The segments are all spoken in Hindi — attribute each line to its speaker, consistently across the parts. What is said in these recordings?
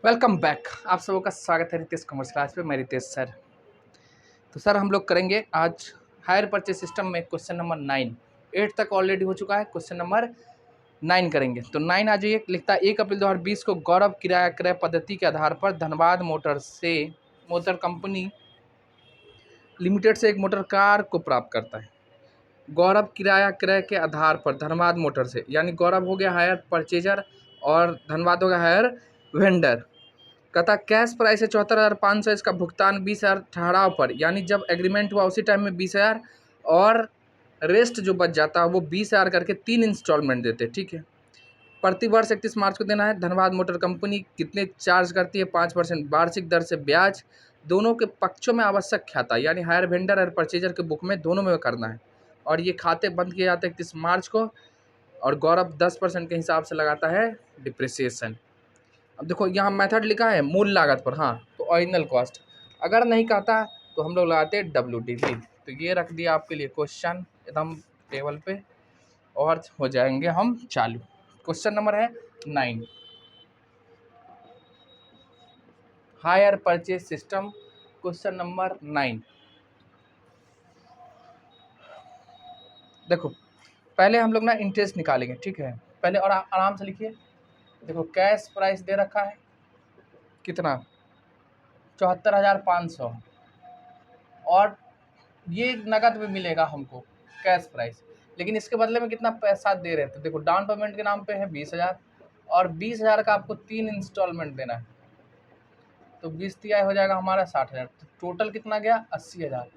Speaker 1: Welcome back. आप सबों का स्वागत है रितेश कॉमर्स क्लास पे। मैं रितेश सर। तो सर हम लोग करेंगे आज हायर परचेज सिस्टम में क्वेश्चन नंबर 9। 8 तक ऑलरेडी हो चुका है, क्वेश्चन नंबर 9 करेंगे। तो 9 आ जाइए। लिखता है 1 अप्रैल 2020 को गौरव किराया क्रय पद्धति के आधार पर धनबाद मोटर कंपनी लिमिटेड से एक मोटर कार को प्राप्त करता है। गौरव किराया क्रय के आधार पर धनबाद मोटर से, यानी गौरव हो गया हायर परचेजर और धनबाद हो गया हायर वेंडर। कहता कैश प्राइस है 74,500, इसका भुगतान 20,000 ठहराव पर, यानी जब एग्रीमेंट हुआ उसी टाइम में 20,000 और रेस्ट जो बच जाता है वो 20,000 करके 3 इंस्टॉलमेंट देते। ठीक है। प्रति वर्ष 31 मार्च को देना है। धनबाद मोटर कंपनी कितने चार्ज करती है? 5% वार्षिक दर से ब्याज। दोनों के पक्षों में आवश्यक खाता, यानी हायर वेंडर और परचेजर के बुक में दोनों में करना है। और ये खाते बंद किए जाते हैं 31 मार्च को। और गौरव 10% के हिसाब से लगाता है डिप्रिसिएशन। अब देखो यहाँ मेथड लिखा है मूल लागत पर, हाँ तो ओरिजिनल कॉस्ट। अगर नहीं कहता तो हम लोग लगाते हैं WDV। तो ये रख दिया आपके लिए क्वेश्चन एकदम टेबल पे, और हो जाएंगे हम चालू। क्वेश्चन नंबर है 9, hire purchase system. Question number 9 देखो, पहले हम लोग ना इंटरेस्ट निकालेंगे। ठीक है, पहले और आराम से लिखिए। देखो कैश प्राइस दे रखा है कितना, 74,500, और ये नकद में मिलेगा हमको कैश प्राइस। लेकिन इसके बदले में कितना पैसा दे रहे थे? देखो डाउन पेमेंट के नाम पे है 20,000, और 20,000 का आपको 3 इंस्टॉलमेंट देना है। तो 20 तिहाई हो जाएगा हमारा 60,000। तो टोटल कितना गया? 80,000।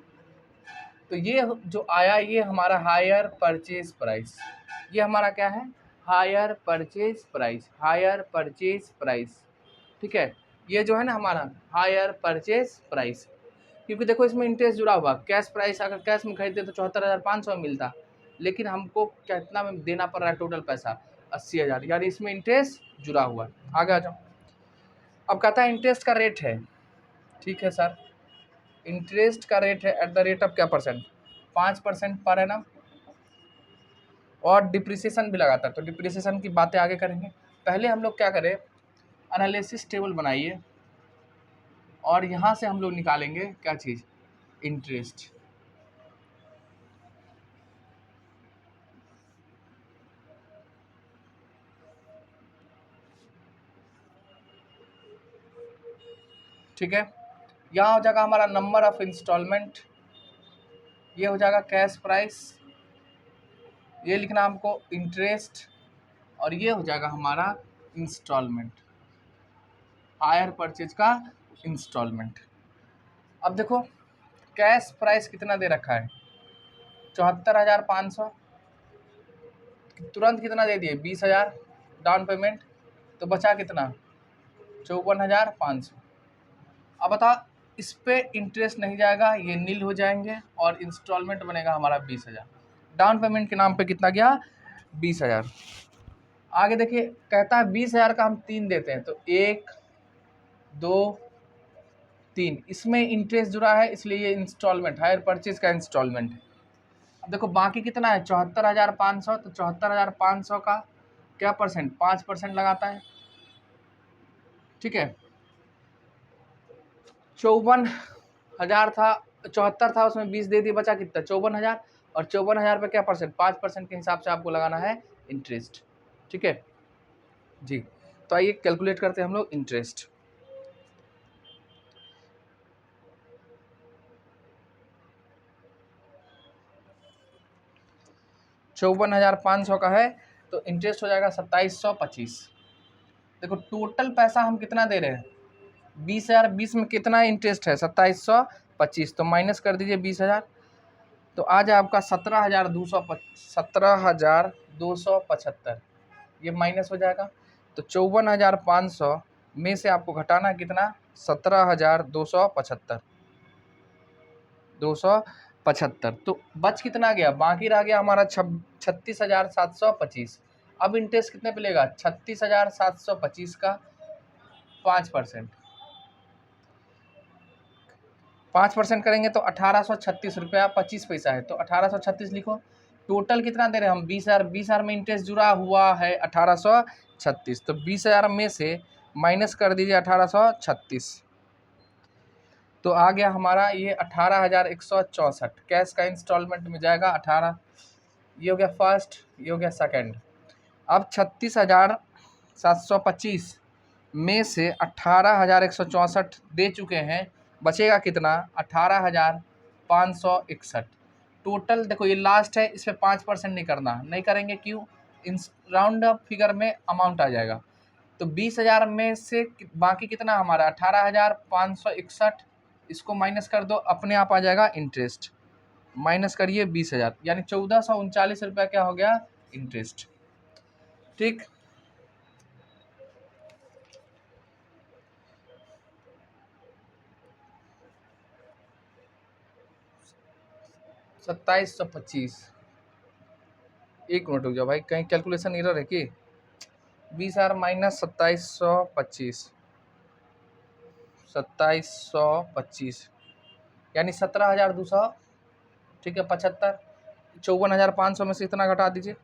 Speaker 1: तो ये जो आया ये हमारा हायर परचेज प्राइस। ये हमारा क्या है? Hire purchase price. Hire purchase price. ठीक है, ये जो है ना हमारा हायर परचेज प्राइस। क्योंकि देखो इसमें इंटरेस्ट जुड़ा हुआ। कैश प्राइस अगर कैश में खरीदते तो 74,500 में मिलता, लेकिन हमको कितना में देना पड़ रहा है? टोटल पैसा 80,000, यानी इसमें इंटरेस्ट जुड़ा हुआ है। आगे आ जाओ। अब कहता है इंटरेस्ट का रेट है। ठीक है सर, इंटरेस्ट का रेट है एट द रेट ऑफ क्या परसेंट? 5% पर एनम, और डिप्रिसिएशन भी लगाता है। तो डिप्रिसिएशन की बातें आगे करेंगे। पहले हम लोग क्या करें, एनालिसिस टेबल बनाइए, और यहाँ से हम लोग निकालेंगे क्या चीज़? इंटरेस्ट। ठीक है, यहाँ हो जाएगा हमारा नंबर ऑफ इंस्टॉलमेंट, ये हो जाएगा कैश प्राइस, ये लिखना हमको इंटरेस्ट, और ये हो जाएगा हमारा इंस्टॉलमेंट, हायर परचेज का इंस्टॉलमेंट। अब देखो कैश प्राइस कितना दे रखा है? 74,500। तुरंत कितना दे दिए? 20,000 डाउन पेमेंट। तो बचा कितना? 54,500। अब बता, इस पे इंटरेस्ट नहीं जाएगा, ये नील हो जाएंगे, और इंस्टॉलमेंट बनेगा हमारा 20,000। डाउन पेमेंट के नाम पे कितना गया? 20,000। आगे देखिए, कहता है 20,000 का हम 3 देते हैं। तो 1 2 3, इसमें इंटरेस्ट जुड़ा है, इसलिए ये इंस्टॉलमेंट, हायर परचेज का इंस्टॉलमेंट है। अब देखो बाकी कितना है? 74,500। तो 74,500 का क्या परसेंट? 5% लगाता है। ठीक है, 54,000 था, 74 था, उसमें 20 दे दिए, बचा कितना? 54,000। और 54,000 पे क्या परसेंट? 5% के हिसाब से आपको लगाना है इंटरेस्ट। ठीक है जी। तो आइए कैलकुलेट करते हैं हम लोग इंटरेस्ट। ₹54,500 का है, तो इंटरेस्ट हो जाएगा 2,725। देखो टोटल पैसा हम कितना दे रहे हैं? 20,000। 20 में कितना इंटरेस्ट है? 2,725। तो माइनस कर दीजिए 20,000, तो आ जाए आपका 17,275। ये माइनस हो जाएगा। तो 54,500 में से आपको घटाना कितना? 17,275। 275। तो बच कितना गया? बाकी रह गया हमारा 36,725। अब इंटरेस्ट कितने पे लेगा? 36,725 का 5%। 5% करेंगे तो 1,836 रुपया 25 पैसा है। तो 1,836 लिखो। टोटल कितना दे रहे हैं हम? 20,000। 20,000 में इंटरेस्ट जुड़ा हुआ है 1,836। तो 20,000 में से माइनस कर दीजिए 1836, तो आ गया हमारा ये 18,164 कैश का इंस्टॉलमेंट में जाएगा 18। ये हो गया फर्स्ट, ये हो गया सेकंड। अब 36,725 में से 18,164 दे चुके हैं, बचेगा कितना? 18,561। टोटल देखो ये लास्ट है, इस पर 5% नहीं करना, नहीं करेंगे क्यों? इन राउंड अप फिगर में अमाउंट आ जाएगा। तो 20,000 में से बाकी कितना हमारा? 18,561। इसको माइनस कर दो, अपने आप आ जाएगा इंटरेस्ट। माइनस करिए 20,000, यानी 1,439 रुपया क्या हो गया? इंटरेस्ट। ठीक, $2725। एक मिनट रुक जाओ भाई, कहीं कैलकुलेशन एरर है कि? 20,000 माइनस 2725, 2725 यानी 17,200, ठीक है 75। 54,500 में से इतना घटा दीजिए,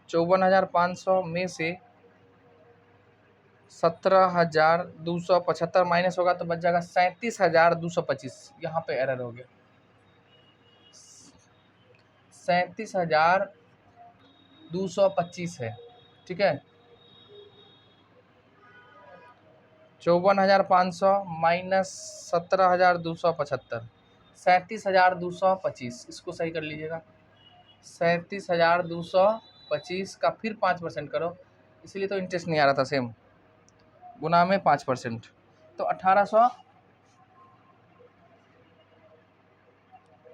Speaker 1: 54,500 में से 17,275 माइनस होगा तो बच जाएगा 37,225। यहाँ पे एरर हो गया, 37,225 है, ठीक है। 54,500 माइनस 17,275, 37,225, इसको सही कर लीजिएगा। 37,225 का फिर 5% करो, इसलिए तो इंटरेस्ट नहीं आ रहा था, सेम गुना में 5%, तो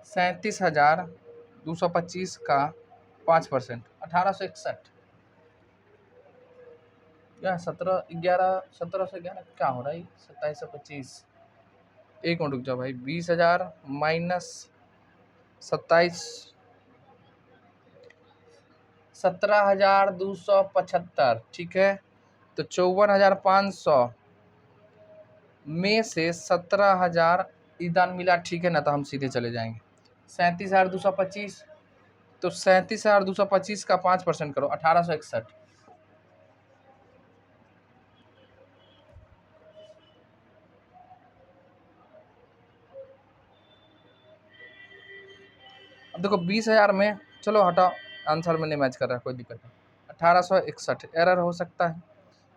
Speaker 1: 37,225 का 5%, 1861 या 17,11 क्या हो रहा है? 2725, एक मिनट रुक जाओ भाई। 20,000 माइनस 27, 17,275, ठीक है। तो 54,500 में से 17,000 ईदान मिला, ठीक है ना, तो हम सीधे चले जाएंगे। 37,225, तो 37,225 का 5% करो, 1861। अब देखो 20,000 में, चलो हटाओ, आंसर में नहीं मैच कर रहा, कोई दिक्कत नहीं। 1861 एरर हो सकता है,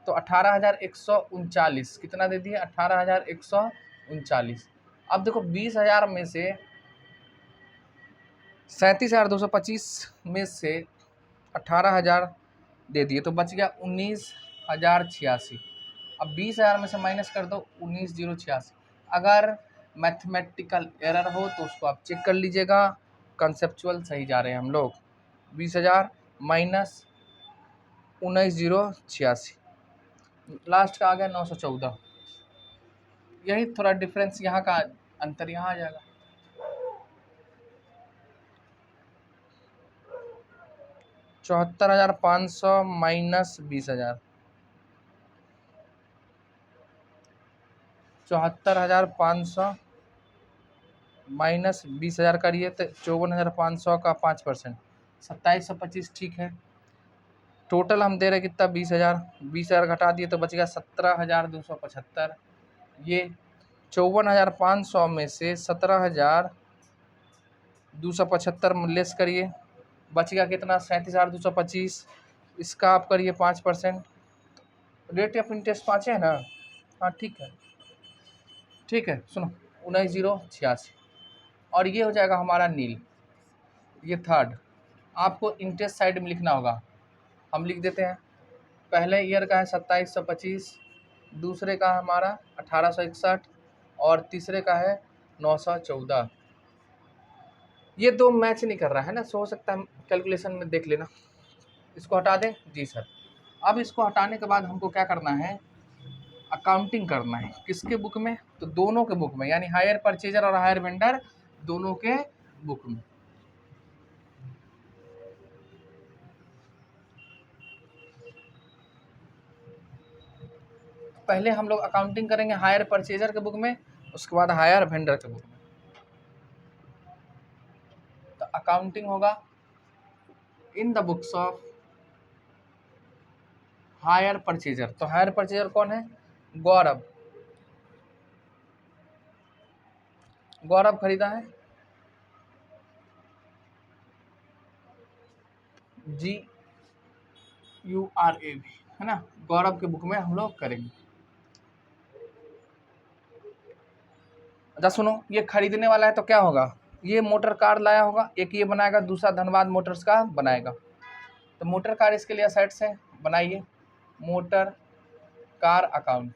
Speaker 1: तो 18,139 कितना दे दिए? 18,139। अब देखो 20,000 में से 37,225 में से 18,000 दे दिए, तो बच गया 19,086। अब 20,000 में से माइनस कर दो 19,086। अगर मैथमेटिकल एरर हो तो उसको आप चेक कर लीजिएगा, कंसेप्चुअल सही जा रहे हैं हम लोग। 20,000 माइनस 19,086, लास्ट का आ गया 914। यही थोड़ा डिफरेंस, यहाँ का अंतर यहाँ आ जाएगा। 74,500 माइनस 20,000, 74,500 माइनस 20,000 करिए तो 54,500 का 5%, 2725, ठीक है। टोटल हम दे रहे कितना? 20,000, 20,000 घटा दिए तो बच गया 17,275। ये 54,500 में से 17,275 लेस करिए, बच गया कितना? 37,225। इसका आप करिए 5%, रेट ऑफ इंटरेस्ट 5 है ना? हाँ ठीक है, ठीक है। सुनो 19,086, और ये हो जाएगा हमारा नील। ये थर्ड, आपको इंटरेस्ट साइड में लिखना होगा, हम लिख देते हैं। पहले ईयर का है 2725, दूसरे का है हमारा 1861, और तीसरे का है 914। ये दो मैच नहीं कर रहा है ना, सो हो सकता है कैलकुलेशन में देख लेना। इसको हटा दें? जी सर। अब इसको हटाने के बाद हमको क्या करना है? अकाउंटिंग करना है। किसके बुक में? तो दोनों के बुक में, यानी हायर परचेजर और हायर वेंडर दोनों के बुक में। पहले हम लोग अकाउंटिंग करेंगे हायर परचेजर के बुक में, उसके बाद हायर वेंडर के बुक में। तो अकाउंटिंग होगा in the books of hire purchaser. तो हायर परचेजर कौन है? गौरव, गौरव खरीदा है, GURAV, है ना, गौरव के बुक में हम लोग करेंगे। अच्छा सुनो, ये खरीदने वाला है तो क्या होगा, ये मोटर कार लाया होगा, एक ये बनाएगा, दूसरा धनबाद मोटर्स का बनाएगा। तो मोटर कार इसके लिए असेट्स है, बनाइए मोटर कार अकाउंट।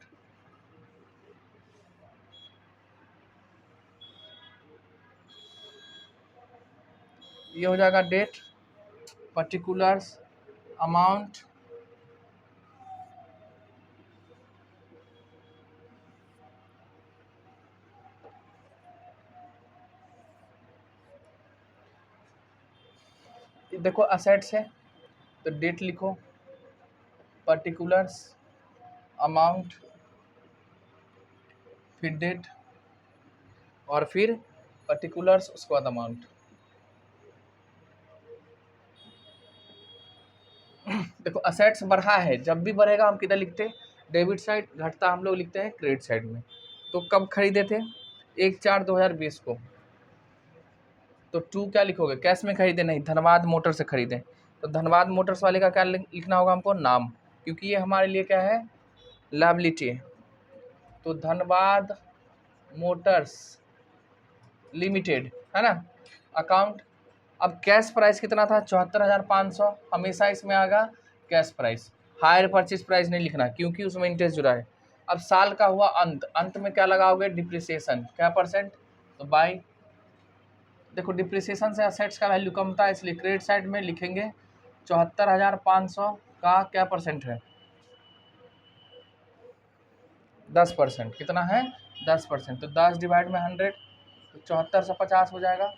Speaker 1: ये हो जाएगा डेट, पर्टिकुलर्स, अमाउंट, देखो असेट्स है तो डेट लिखो, पर्टिकुलर्स, अमाउंट, फिर डेट, और फिर पर्टिकुलर्स, उसके बाद अमाउंट। देखो असेट्स बढ़ा है, जब भी बढ़ेगा हम किधर लिखते हैं, डेबिट साइड, घटता हम लोग लिखते हैं क्रेडिट साइड में। तो कब खरीदे थे, 1/4/2020 को, तो 2 क्या लिखोगे, कैश में खरीदे नहीं, धनबाद मोटर से खरीदे, तो धनबाद मोटर्स वाले का क्या लिखना होगा हमको, नाम, क्योंकि ये हमारे लिए क्या है, लायबिलिटी है। तो धनबाद मोटर्स लिमिटेड, है ना, अकाउंट। अब कैश प्राइस कितना था, 74,500, हमेशा इसमें आएगा cash price, hire purchase price नहीं लिखना क्योंकि उसमें इंटरेस्ट जुड़ा है। अब साल का हुआ अंत, अंत में क्या लगाओगे, डिप्रिसिएशन, क्या परसेंट, तो बाई, देखो डिप्रिसिएशन से असेट्स का वैल्यू कमता है, इसलिए क्रेडिट साइड में लिखेंगे 74,500 का क्या परसेंट है, 10%, कितना है, 10%, तो 10 डिवाइड में 100, तो 7450 हो जाएगा।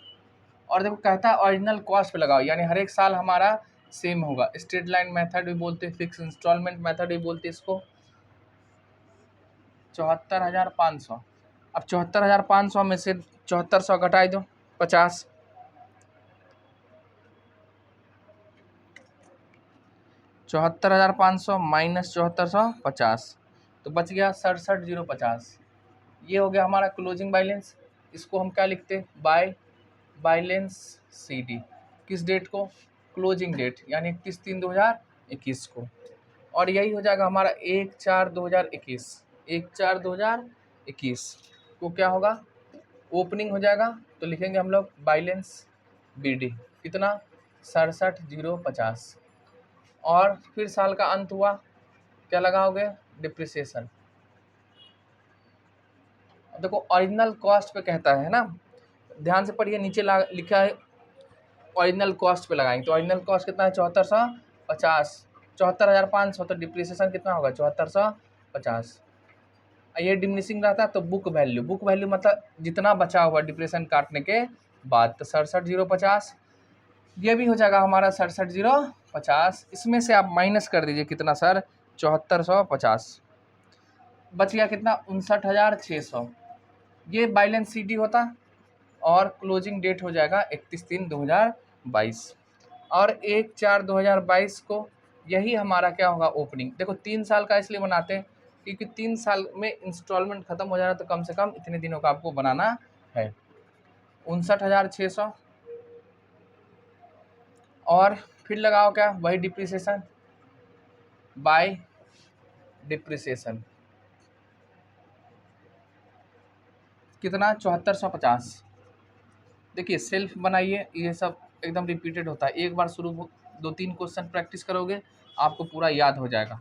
Speaker 1: और देखो कहता है ओरिजिनल कॉस्ट पे लगाओ, यानी हर एक साल हमारा सेम होगा, स्ट्रेट लाइन मेथड भी बोलते हैं, फिक्स इंस्टॉलमेंट मेथड भी बोलते हैं इसको। 74,500, अब 74,500 में से 7400 घटाई दो 50, 74,500 माइनस 7450, तो बच गया 67,050। ये हो गया हमारा क्लोजिंग बैलेंस। इसको हम क्या लिखते हैं, बाय बैलेंस CD, किस डेट को, क्लोजिंग डेट, यानी 31/3/2021 को। और यही हो जाएगा हमारा 1/4/2021, 1/4/2021 को क्या होगा, ओपनिंग हो जाएगा, तो लिखेंगे हम लोग बैलेंस BD, कितना, 67,050। और फिर साल का अंत हुआ, क्या लगाओगे, डिप्रिसिएशन। देखो ओरिजिनल कॉस्ट पे कहता है ना, ध्यान से पढ़िए, नीचे लिखा है ओरिजिनल कॉस्ट पे लगाएंगे, तो ओरिजिनल कॉस्ट कितना है, 7450, 74,500, तो डिप्रिसिएशन कितना होगा, 7450। ये डिमिनिशिंग रहता है तो बुक वैल्यू, बुक वैल्यू मतलब जितना बचा हुआ डिप्रेशन काटने के बाद, तो 67,050, ये भी हो जाएगा हमारा 67,050। इसमें से आप माइनस कर दीजिए कितना सर, 7450, बच गया कितना, 59,600। ये बैलेंस CD होता, और क्लोजिंग डेट हो जाएगा 31/3/2022, और 1/4/2022 को यही हमारा क्या होगा, ओपनिंग। देखो 3 साल का इसलिए बनाते हैं क्योंकि 3 साल में इंस्टॉलमेंट खत्म हो जाना, तो कम से कम इतने दिनों का आपको बनाना है। 59,600, और फिर लगाओ क्या, वही डिप्रिसिएशन बाय डिप्रिसिएशन, कितना, 7450। देखिए सेल्फ बनाइए, ये सब एकदम रिपीटेड होता है, एक बार शुरू 2-3 क्वेश्चन प्रैक्टिस करोगे आपको पूरा याद हो जाएगा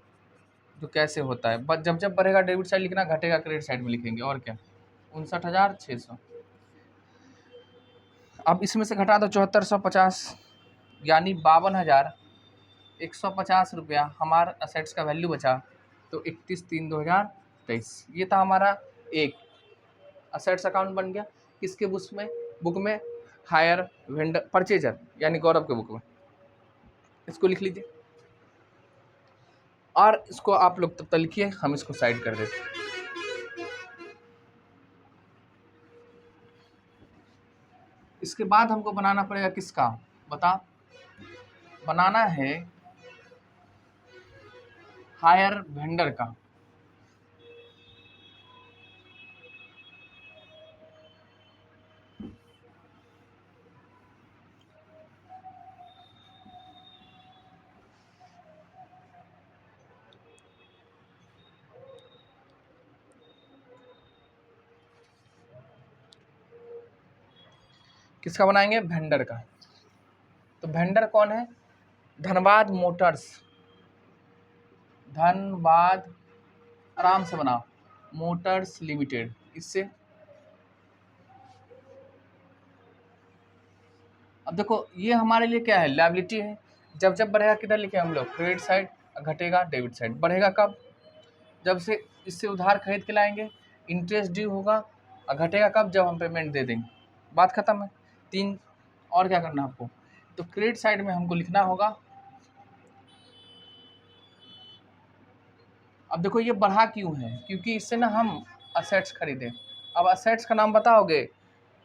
Speaker 1: जो कैसे होता है। बस जब जब बढ़ेगा डेबिट साइड लिखना, घटेगा क्रेडिट साइड में लिखेंगे, और क्या, 59,600। अब इसमें से घटा दो 7450, यानी 52,150 रुपया हमारा असेट्स का वैल्यू बचा, तो 31/3/2023। ये था हमारा एक असेट्स अकाउंट बन गया, किसके बुक में हायर वेंडर परचेजर, यानी गौरव के बुक में। इसको लिख लीजिए, और इसको आप लोग तब तक लिखिए, हम इसको साइड कर देते हैं। इसके बाद हमको बनाना पड़ेगा किसका, बता, बनाना है हायर वेंडर का। किसका बनाएंगे? वेंडर का। तो वेंडर कौन है? धनबाद मोटर्स, धनबाद, आराम से बनाओ, मोटर्स लिमिटेड। इससे अब देखो ये हमारे लिए क्या है? लायबिलिटी है। जब जब बढ़ेगा किधर लिखे हम लोग? क्रेडिट साइड, घटेगा डेबिट साइड। बढ़ेगा कब? जब से इससे उधार खरीद के लाएंगे, इंटरेस्ट ड्यू होगा। और घटेगा कब? जब हम पेमेंट दे देंगे। बात खत्म है। 3 और क्या करना है आपको? तो क्रेडिट साइड में हमको लिखना होगा। अब देखो ये बढ़ा क्यों है? क्योंकि इससे ना हम असेट्स खरीदे। अब असेट्स का नाम बताओगे?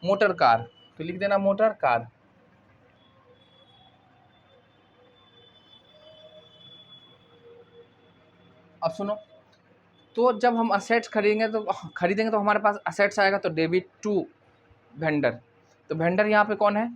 Speaker 1: मोटर कार, तो लिख देना मोटर कार। अब सुनो, तो जब हम असेट्स खरीदेंगे तो हमारे पास असेट्स आएगा, तो डेबिट टू वेंडर। तो वेंडर यहाँ पे कौन है?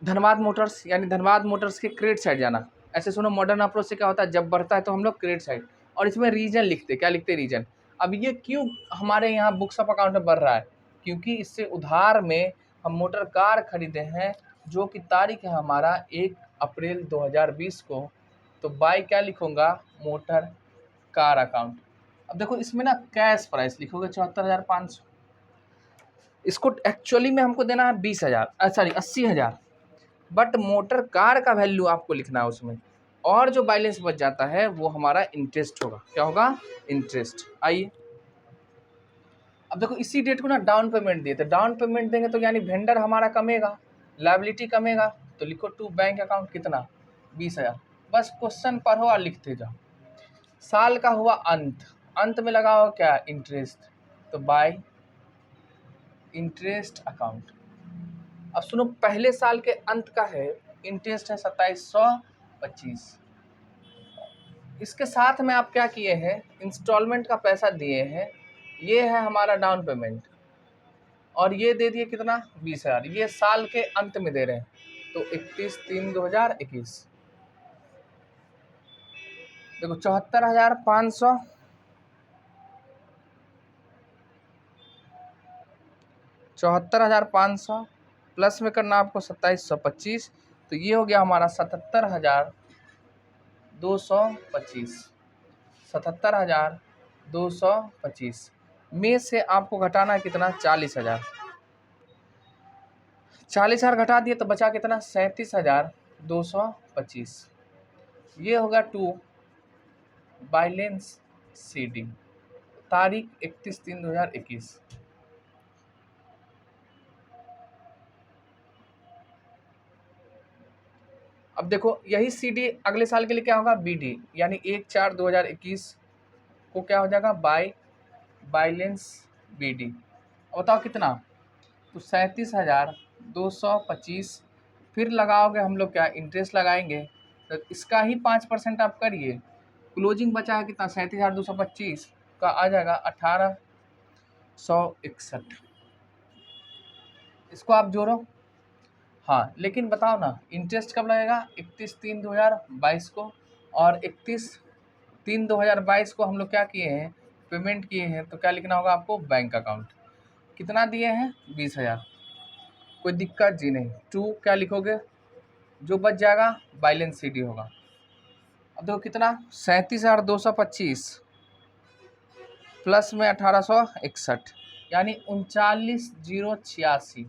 Speaker 1: धनबाद मोटर्स, यानी धनबाद मोटर्स के क्रेडिट साइड जाना। ऐसे सुनो, मॉडर्न अप्रोच से क्या होता है? जब बढ़ता है तो हम लोग क्रेडिट साइड, और इसमें रीजन लिखते। क्या लिखते? रीजन। अब ये क्यों हमारे यहाँ बुक्स ऑफ अकाउंट में बढ़ रहा है? क्योंकि इससे उधार में हम मोटर कार खरीदे हैं, जो कि तारीख है हमारा 1 अप्रैल 2020 को। तो बाय क्या लिखूंगा? Motor car account. अब देखो इसमें ना कैश प्राइस लिखोगे 74,500। इसको एक्चुअली में हमको देना है 20,000, सॉरी 80,000, बट मोटर कार का वैल्यू आपको लिखना है उसमें। और जो बैलेंस बच जाता है वो हमारा इंटरेस्ट होगा। क्या होगा? इंटरेस्ट। आइए अब देखो इसी डेट को ना डाउन पेमेंट दिए थे। डाउन पेमेंट देंगे तो यानी वेंडर हमारा कमेगा, लायबिलिटी कमेगा। तो लिखो टू बैंक अकाउंट कितना? 20,000। बस क्वेश्चन पढ़ो और लिखते जाओ। साल का हुआ अंत, अंत में लगाओ क्या? इंटरेस्ट। तो बाय इंटरेस्ट अकाउंट। अब सुनो, पहले साल के अंत का है, इंटरेस्ट है 2725। इसके साथ में आप क्या किए हैं? इंस्टॉलमेंट का पैसा दिए हैं। ये है हमारा डाउन पेमेंट, और ये दे दिए कितना? 20,000। ये साल के अंत में दे रहे हैं, तो 31/3/2021। देखो 74,500, 74,500 प्लस में करना आपको 2725। तो ये हो गया हमारा 77,225। 77,225 में से आपको घटाना है कितना? 40,000। 40,000 घटा दिए तो बचा कितना? 37,225। ये होगा टू बैलेंस सीडी, तारीख 31/3/2021। अब देखो यही सीडी अगले साल के लिए क्या होगा? बीडी, यानी 1/4/2021 को क्या हो जाएगा? Balance BD. अब बताओ कितना? तो 37,225। फिर लगाओगे हम लोग क्या? इंटरेस्ट लगाएंगे। तो इसका ही 5% आप करिए। क्लोजिंग बचा है कितना? 37,225 का आ जाएगा 1,861। इसको आप जोड़ो। हाँ लेकिन बताओ ना, इंटरेस्ट कब लगेगा? 31/3/2022 को। और 31/3/2022 को हम लोग क्या किए हैं? पेमेंट किए हैं। तो क्या लिखना होगा आपको? Bank account. कितना दिए हैं? 20,000। कोई दिक्कत जी नहीं। टू क्या लिखोगे? जो बच जाएगा बैलेंस सीडी होगा। अब देखो कितना? 37,225 प्लस में 1,861, यानी 39,086।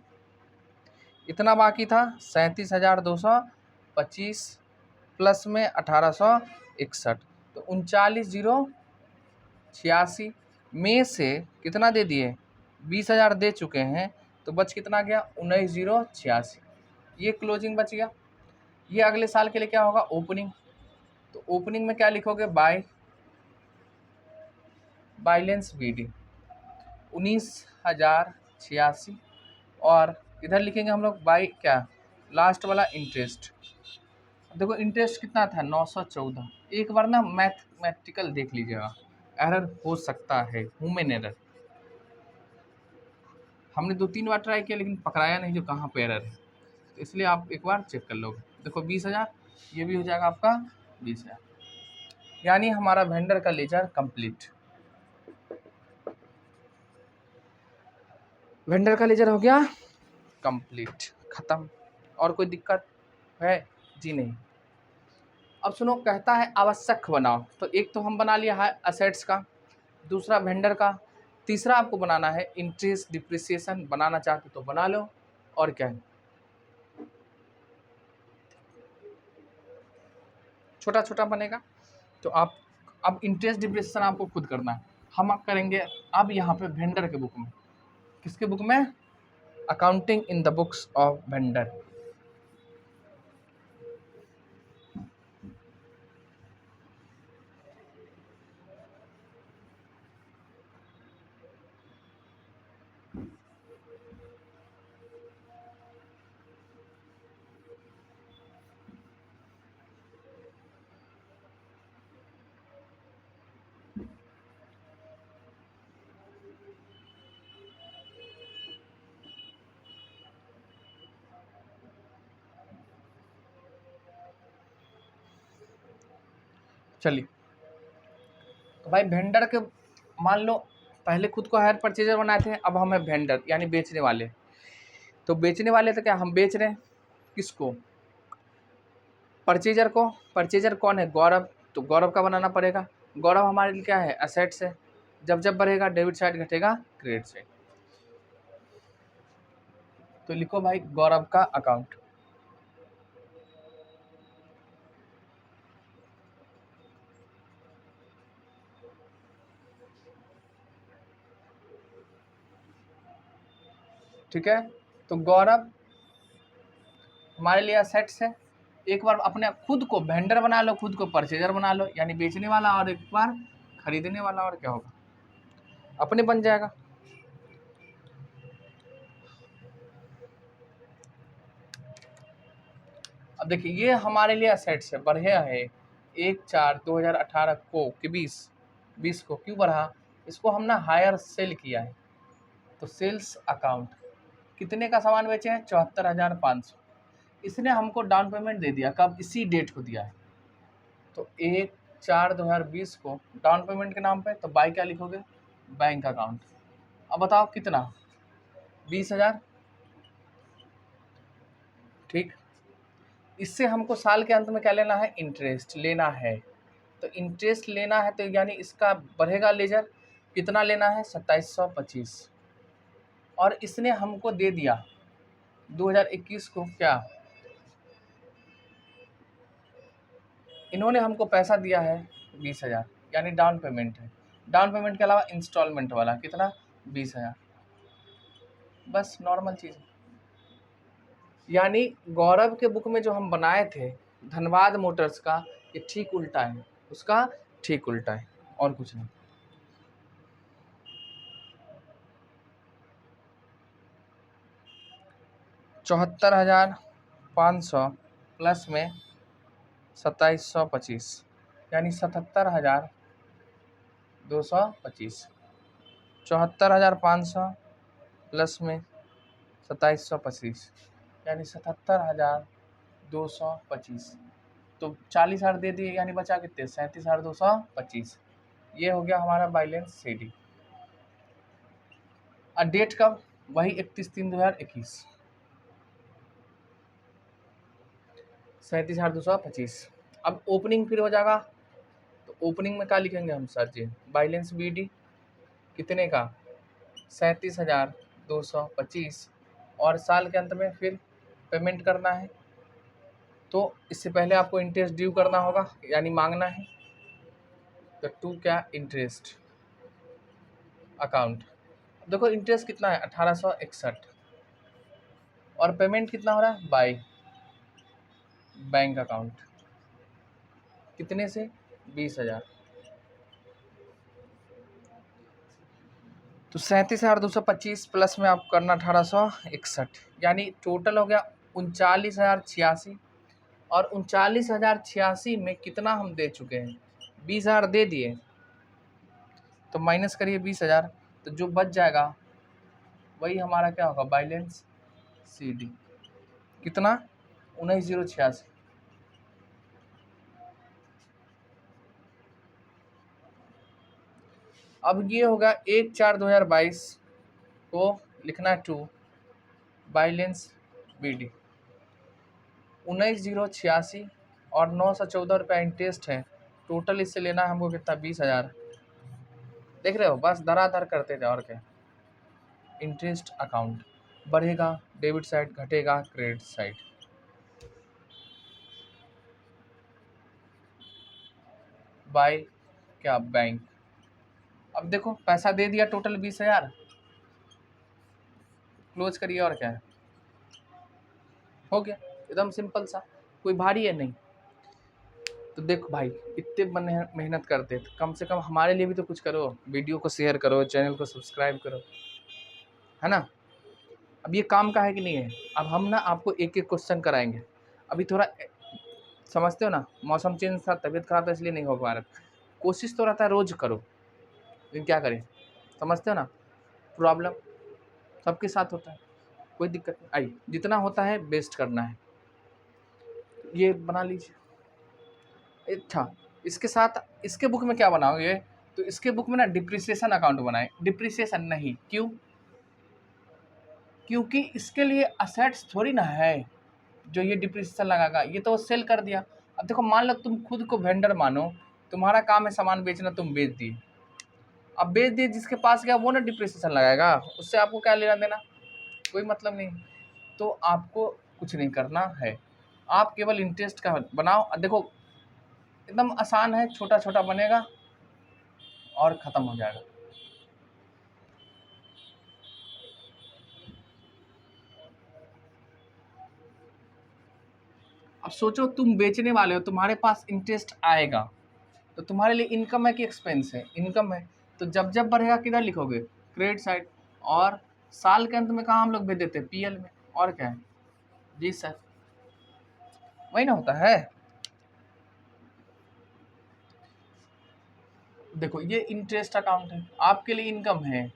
Speaker 1: इतना बाकी था 37,225 प्लस में 1,861, तो 39,086 में से कितना दे दिए? 20,000 दे चुके हैं। तो बच कितना गया? 19,086। ये क्लोजिंग बच गया। ये अगले साल के लिए क्या होगा? ओपनिंग। तो ओपनिंग में क्या लिखोगे? Balance BD 19,086। और इधर लिखेंगे हम लोग बाई क्या? लास्ट वाला इंटरेस्ट। देखो इंटरेस्ट कितना था? 914। एक बार ना मैथमेटिकल देख लीजिएगा, एरर हो सकता है, ह्यूमन एरर। हमने 2-3 बार ट्राई किया लेकिन पकड़ाया नहीं जो कहाँ पे एरर है। तो इसलिए आप एक बार चेक कर लोगे। देखो 20,000, ये भी हो जाएगा आपका 20,000, यानी हमारा वेंडर का लेजर कंप्लीट। वेंडर का लेजर हो गया कंप्लीट, ख़त्म। और कोई दिक्कत है? जी नहीं। अब सुनो, कहता है आवश्यक बनाओ। तो एक तो हम बना लिया है असेट्स का, दूसरा वेंडर का, तीसरा आपको बनाना है इंटरेस्ट डिप्रिसिएशन। बनाना चाहते तो बना लो, और क्या है, छोटा छोटा बनेगा। तो आप अब इंटरेस्ट डिप्रिसिएशन आपको खुद करना है, हम आप करेंगे अब यहाँ पे वेंडर के बुक में। किसके बुक में? Accounting in the books of vendor. चलिए, तो भाई वेंडर के, मान लो पहले खुद को हायर परचेजर बनाए थे, अब हम है वेंडर यानी बेचने वाले। तो बेचने वाले तो क्या हम बेच रहे हैं किसको? परचेजर को। परचेजर कौन है? गौरव। तो गौरव का बनाना पड़ेगा। गौरव हमारे लिए क्या है? असेट्स है। जब जब बढ़ेगा डेबिट साइड घटेगा क्रेडिट साइड। तो लिखो भाई गौरव का अकाउंट। ठीक है, तो गौरव हमारे लिए असेट्स है। एक बार अपने खुद को वेंडर बना लो, खुद को परचेजर बना लो, यानी बेचने वाला, और एक बार खरीदने वाला, और क्या होगा, अपने बन जाएगा। अब देखिए, ये हमारे लिए असेट्स है, बढ़िया है। 1/4/2018 को कि 20 को क्यों बढ़ा? इसको हमने हायर सेल किया है। तो सेल्स अकाउंट, कितने का सामान बेचे हैं? 74,500। इसने हमको डाउन पेमेंट दे दिया, कब? इसी डेट को दिया है। तो 1/4/2020 को डाउन पेमेंट के नाम पे, तो बाई क्या लिखोगे? Bank account. अब बताओ कितना? 20,000। ठीक, इससे हमको साल के अंत में क्या लेना है? इंटरेस्ट लेना है। तो इंटरेस्ट लेना है, तो यानी इसका बढ़ेगा लेजर। कितना लेना है? 2725। और इसने हमको दे दिया 2021 को क्या? इन्होंने हमको पैसा दिया है 20,000, यानी डाउन पेमेंट है। डाउन पेमेंट के अलावा इंस्टॉलमेंट वाला कितना? 20,000। बस नॉर्मल चीज़। यानी गौरव के बुक में जो हम बनाए थे धनबाद मोटर्स का, ये ठीक उल्टा है, उसका ठीक उल्टा है, और कुछ नहीं। 74,500 प्लस में 2725, यानी 77,225। 74,500 प्लस में 2725, यानी 77,225। तो 40,000 दे दिए, यानी बचा कितने? 37,225। ये हो गया हमारा बैलेंस सीडी। और डेट कब? वही 31/3/2021। 37,225। अब ओपनिंग फिर हो जाएगा। तो ओपनिंग में क्या लिखेंगे हम सर जी? बैलेंस बीडी कितने का? 37,225। और साल के अंत में फिर पेमेंट करना है। तो इससे पहले आपको इंटरेस्ट ड्यू करना होगा, यानी मांगना है। तो टू क्या? Interest account. देखो इंटरेस्ट कितना है? 1861। और पेमेंट कितना हो रहा है? By bank account. कितने से? 20,000। तो 37,225 प्लस में आप करना 1861, यानी टोटल हो गया 39,086। और 39,086 में कितना हम दे चुके हैं? 20,000 दे दिए, तो माइनस करिए 20,000, तो जो बच जाएगा वही हमारा क्या होगा? Balance CD. कितना? 19,086। अब ये होगा 1/4/2022 को लिखना है 2, बैलेंस BD 19,086 और 914 रुपया इंटरेस्ट है। टोटल इससे लेना है हमको कितना, 20,000। देख रहे हो, बस धराधर करते जाओ और क्या। इंटरेस्ट अकाउंट बढ़ेगा, डेबिट साइड घटेगा, क्रेडिट साइड। बाय क्या बैंक। अब देखो पैसा दे दिया टोटल 20,000, क्लोज करिए और क्या है, हो गया एकदम सिंपल सा, कोई भारी है नहीं। तो देखो भाई, इतने मेहनत करते तो कम से कम हमारे लिए भी तो कुछ करो, वीडियो को शेयर करो, चैनल को सब्सक्राइब करो, है ना। अब ये काम का है कि नहीं है। अब हम ना आपको एक एक क्वेश्चन कराएंगे। अभी थोड़ा समझते हो ना, मौसम चेंज था, तबीयत खराब था, इसलिए नहीं हो पा रहा। कोशिश तो रहता है रोज करो, लेकिन क्या करें, समझते हो ना, प्रॉब्लम सबके साथ होता है, कोई दिक्कत नहीं आई, जितना होता है बेस्ट करना है। ये बना लीजिए। अच्छा, इसके साथ इसके बुक में क्या बनाओगे, तो इसके बुक में ना डिप्रिसिएशन अकाउंट बनाए। डिप्रिसिएशन नहीं, क्यों, क्योंकि इसके लिए असेट्स थोड़ी ना है जो ये डिप्रिसिएशन लगाएगा, ये तो सेल कर दिया। अब देखो, मान लो तुम खुद को वेंडर मानो, तुम्हारा काम है सामान बेचना, तुम बेच दिए। अब बेच दिए, जिसके पास गया वो ना डिप्रिसिएशन लगाएगा, उससे आपको क्या लेना देना, कोई मतलब नहीं। तो आपको कुछ नहीं करना है, आप केवल इंटरेस्ट का बनाओ। देखो एकदम आसान है, छोटा छोटा बनेगा और ख़त्म हो जाएगा। अब सोचो तुम बेचने वाले हो, तुम्हारे पास इंटरेस्ट आएगा, तो तुम्हारे लिए इनकम है कि एक्सपेंस है, इनकम है। तो जब जब बढ़ेगा किधर लिखोगे, क्रेडिट साइड। और साल के अंत में कहाँ हम लोग भेज देते हैं, PL में, और क्या है। जी सर, वही ना होता है। देखो ये इंटरेस्ट अकाउंट है, आपके लिए इनकम है,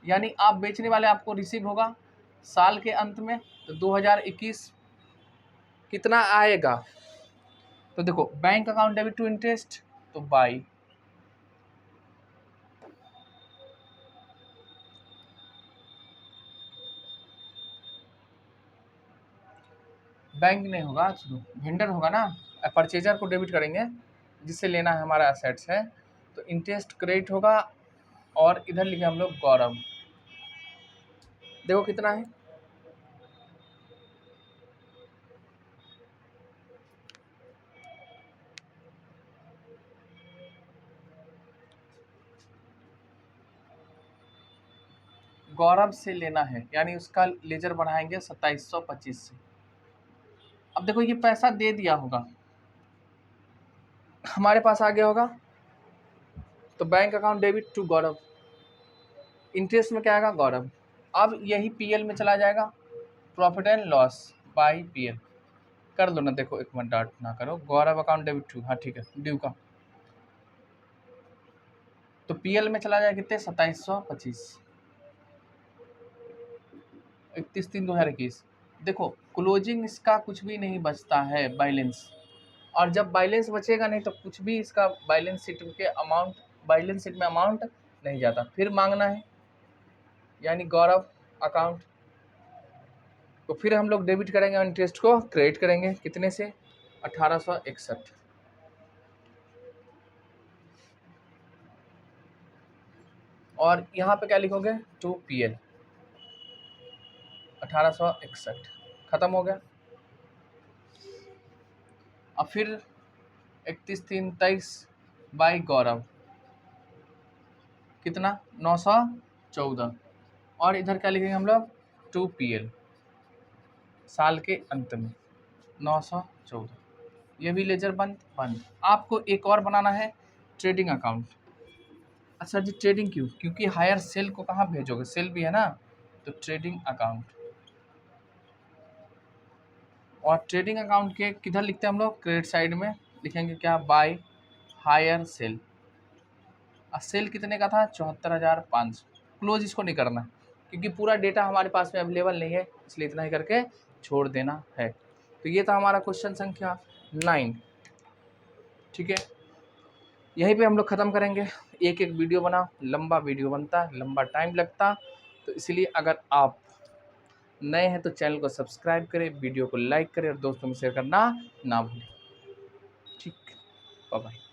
Speaker 1: यानी आप बेचने वाले, आपको रिसीव होगा साल के अंत में। तो 2021 कितना आएगा, तो देखो bank account debit to interest, तो बाई बैंक नहीं होगा, सुनो वेंडर होगा ना, परचेजर को डेबिट करेंगे, जिससे लेना है हमारा असेट्स है, तो इंटरेस्ट क्रेडिट होगा। और इधर लिखे हम लोग गौरव, देखो कितना है, गौरव से लेना है, यानी उसका लेजर बढ़ाएंगे 2725 से। अब देखो ये पैसा दे दिया होगा, हमारे पास आ गया होगा, तो bank account debit to Gaurav, interest में क्या आएगा, गौरव। अब यही PL में चला जाएगा, profit and loss by PL। कर लो ना, देखो एक मिनट डाउट ना करो, गौरव अकाउंट डेबिट टू, हाँ ठीक है, ड्यू का, तो PL में चला जाए कितने, 2725, 31/3/2021। देखो क्लोजिंग इसका कुछ भी नहीं बचता है, बैलेंस। और जब बैलेंस बचेगा नहीं, तो कुछ भी इसका बैलेंस शीट के अमाउंट, बैलेंस शीट में अमाउंट नहीं जाता, फिर मांगना है, यानी गौरव अकाउंट। तो फिर हम लोग डेबिट करेंगे और इंटरेस्ट को क्रेडिट करेंगे, कितने से, 1861। और यहाँ पे क्या लिखोगे, टू PL 1861, खत्म हो गया। अब फिर 31/3/23 बाई गौरव, कितना, 914। और इधर क्या लिखेंगे हम लोग, 2PL साल के अंत में 914। ये भी लेजर बंद बंद। आपको एक और बनाना है, ट्रेडिंग अकाउंट। अच्छा जी, ट्रेडिंग क्यों, क्योंकि हायर सेल को कहाँ भेजोगे, सेल भी है ना, तो ट्रेडिंग अकाउंट। और ट्रेडिंग अकाउंट के किधर लिखते हैं हम लोग, क्रेडिट साइड में लिखेंगे क्या, बाय हायर सेल। और सेल कितने का था, 74,500। क्लोज इसको नहीं करना, क्योंकि पूरा डेटा हमारे पास में अवेलेबल नहीं है, इसलिए इतना ही करके छोड़ देना है। तो ये था हमारा क्वेश्चन संख्या 9, ठीक है। यहीं पे हम लोग ख़त्म करेंगे। एक एक वीडियो बना, लंबा वीडियो बनता है, लंबा टाइम लगता, तो इसलिए अगर आप नए हैं तो चैनल को सब्सक्राइब करें, वीडियो को लाइक करें और दोस्तों में शेयर करना ना भूलें। ठीक, बाय बाय।